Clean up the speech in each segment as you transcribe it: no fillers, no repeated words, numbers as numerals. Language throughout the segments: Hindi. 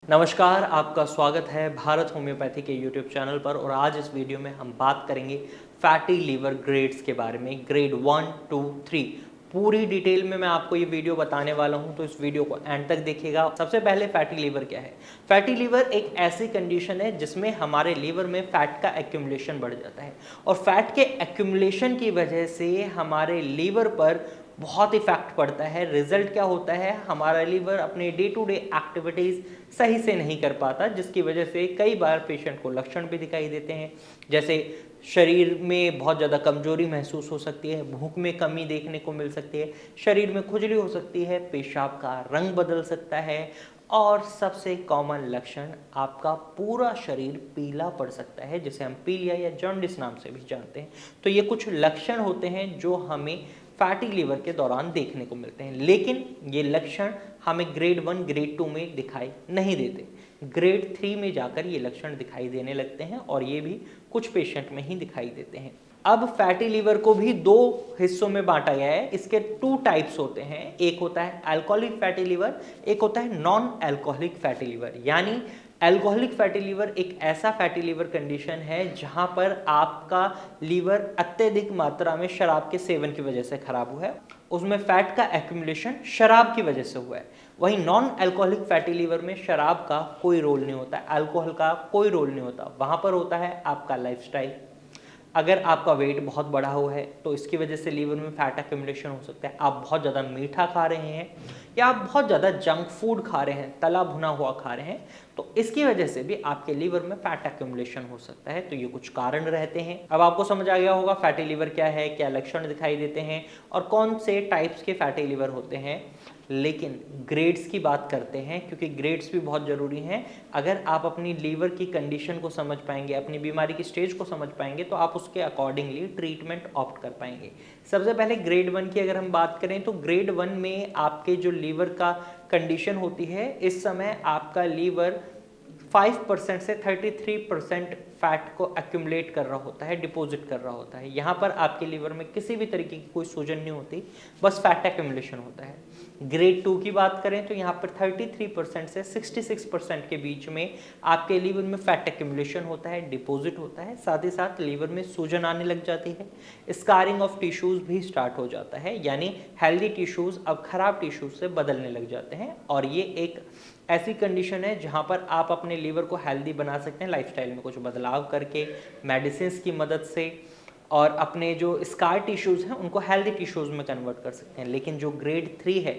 नमस्कार, आपका स्वागत है भारत होम्योपैथी के यूट्यूब चैनल पर। और आज इस वीडियो में हम बात करेंगे फैटी लीवर ग्रेड्स के बारे में। ग्रेड 1, 2, 3 पूरी डिटेल में मैं आपको ये वीडियो बताने वाला हूं, तो इस वीडियो को एंड तक देखिएगा। सबसे पहले फैटी लीवर क्या है। फैटी लीवर एक ऐसी कंडीशन है जिसमें हमारे लीवर में फैट का एक्यूमुलेशन बढ़ जाता है और फैट के एक्यूमुलेशन की वजह से हमारे लीवर पर बहुत इफेक्ट पड़ता है। रिजल्ट क्या होता है, हमारा लीवर अपने डे टू डे एक्टिविटीज सही से नहीं कर पाता, जिसकी वजह से कई बार पेशेंट को लक्षण भी दिखाई देते हैं, जैसे शरीर में बहुत ज़्यादा कमजोरी महसूस हो सकती है, भूख में कमी देखने को मिल सकती है, शरीर में खुजली हो सकती है, पेशाब का रंग बदल सकता है और सबसे कॉमन लक्षण आपका पूरा शरीर पीला पड़ सकता है, जिसे हम पीलिया या जॉन्डिस नाम से भी जानते हैं। तो ये कुछ लक्षण होते हैं जो हमें फैटी लीवर के दौरान देखने को मिलते हैं, लेकिन ये लक्षण हमें ग्रेड 1, ग्रेड 2 में दिखाई नहीं देते। ग्रेड 3 में जाकर ये लक्षण दिखाई देने लगते हैं और ये भी कुछ पेशेंट में ही दिखाई देते हैं। अब फैटी लीवर को भी दो हिस्सों में बांटा गया है। इसके 2 टाइप्स होते हैं, एक होता है अल्कोहलिक फैटी लीवर, एक होता है नॉन अल्कोहलिक फैटी लीवर। यानी अल्कोहलिक फैटी लीवर एक ऐसा फैटी लीवर कंडीशन है जहां पर आपका लीवर अत्यधिक मात्रा में शराब के सेवन की वजह से खराब हुआ है, उसमें फैट का एक्यूमुलेशन शराब की वजह से हुआ है। वहीं नॉन अल्कोहलिक फैटी लीवर में शराब का कोई रोल नहीं होता, अल्कोहल का कोई रोल नहीं होता। वहां पर होता है आपका लाइफस्टाइल। अगर आपका वेट बहुत बढ़ा हुआ है तो इसकी वजह से लीवर में फैट एक्यूमुलेशन हो सकता है। आप बहुत ज़्यादा मीठा खा रहे हैं या आप बहुत ज़्यादा जंक फूड खा रहे हैं, तला भुना हुआ खा रहे हैं, तो इसकी वजह से भी आपके लीवर में फैट एक्यूमुलेशन हो सकता है। तो ये कुछ कारण रहते हैं। अब आपको समझ आ गया होगा फैटी लीवर क्या है, क्या लक्षण दिखाई देते हैं और कौन से टाइप्स के फैटी लीवर होते हैं। लेकिन ग्रेड्स की बात करते हैं, क्योंकि ग्रेड्स भी बहुत ज़रूरी हैं। अगर आप अपनी लीवर की कंडीशन को समझ पाएंगे, अपनी बीमारी की स्टेज को समझ पाएंगे, तो आप उसके अकॉर्डिंगली ट्रीटमेंट ऑप्ट कर पाएंगे। सबसे पहले ग्रेड 1 की अगर हम बात करें तो ग्रेड 1 में आपके जो लीवर का कंडीशन होती है, इस समय आपका लीवर 5% से 33% फैट को एक्यूमुलेट कर रहा होता है, डिपॉजिट कर रहा होता है। यहाँ पर आपके लीवर में किसी भी तरीके की कोई सूजन नहीं होती, बस फैट एक्यूमुलेशन होता है। ग्रेड 2 की बात करें तो यहाँ पर 33% से 66% के बीच में आपके लीवर में फैट एक्यूमुलेशन होता है, डिपॉजिट होता है, साथ ही साथ लीवर में सूजन आने लग जाती है, स्कारिंग ऑफ टिश्यूज भी स्टार्ट हो जाता है, यानी हेल्दी टिश्यूज अब खराब टिश्यूज से बदलने लग जाते हैं। और ये एक ऐसी कंडीशन है जहां पर आप अपने लीवर को हेल्दी बना सकते हैं लाइफस्टाइल में कुछ बदलाव करके, मेडिसिन की मदद से, और अपने जो स्कार टिश्यूज़ हैं उनको हेल्दी टिश्यूज़ में कन्वर्ट कर सकते हैं। लेकिन जो ग्रेड 3 है,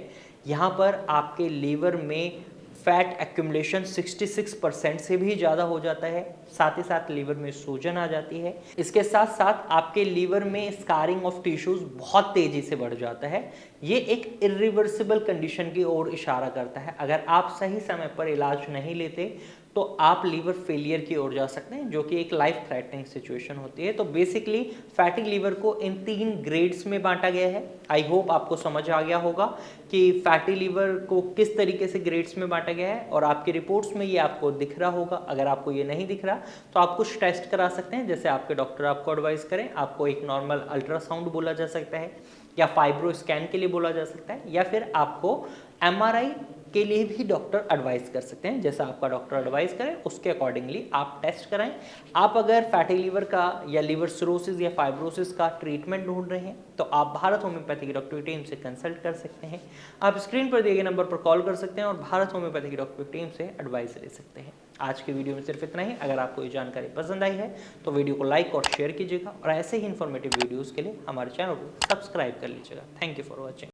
यहाँ पर आपके लीवर में फैट एक्यूमुलेशन 66% से भी ज़्यादा हो जाता है, साथ ही साथ लीवर में सूजन आ जाती है। इसके साथ साथ आपके लीवर में स्कारिंग ऑफ टिश्यूज़ बहुत तेज़ी से बढ़ जाता है। ये एक इरिवर्सिबल कंडीशन की ओर इशारा करता है। अगर आप सही समय पर इलाज नहीं लेते तो आप लीवर फेलियर की ओर जा सकते हैं, जो कि एक लाइफ थ्रेटनिंग सिचुएशन होती है। तो बेसिकली फैटी लीवर को इन 3 ग्रेड्स में बांटा गया है। आई होप आपको समझ आ गया होगा कि फैटी लीवर को किस तरीके से ग्रेड्स में बांटा गया है, और आपकी रिपोर्ट्स में ये आपको दिख रहा होगा। अगर आपको ये नहीं दिख रहा तो आप कुछ टेस्ट करा सकते हैं, जैसे आपके डॉक्टर आपको एडवाइस करें। आपको एक नॉर्मल अल्ट्रासाउंड बोला जा सकता है, या फाइब्रो स्कैन के लिए बोला जा सकता है, या फिर आपको MRI के लिए भी डॉक्टर एडवाइस कर सकते हैं। जैसा आपका डॉक्टर एडवाइस करें उसके अकॉर्डिंगली आप टेस्ट कराएं। आप अगर फैटी लीवर का या लीवर सिरोसिस या फाइब्रोसिस का ट्रीटमेंट ढूंढ रहे हैं तो आप भारत होम्योपैथी की डॉक्टर की टीम से कंसल्ट कर सकते हैं। आप स्क्रीन पर दिए गए नंबर पर कॉल कर सकते हैं और भारत होम्योपैथी की डॉक्टर की टीम से एडवाइस ले सकते हैं। आज की वीडियो में सिर्फ इतना ही। अगर आपको ये जानकारी पसंद आई है तो वीडियो को लाइक और शेयर कीजिएगा, और ऐसे ही इन्फॉर्मेटिव वीडियोज़ के लिए हमारे चैनल को सब्सक्राइब कर लीजिएगा। Thank you for watching.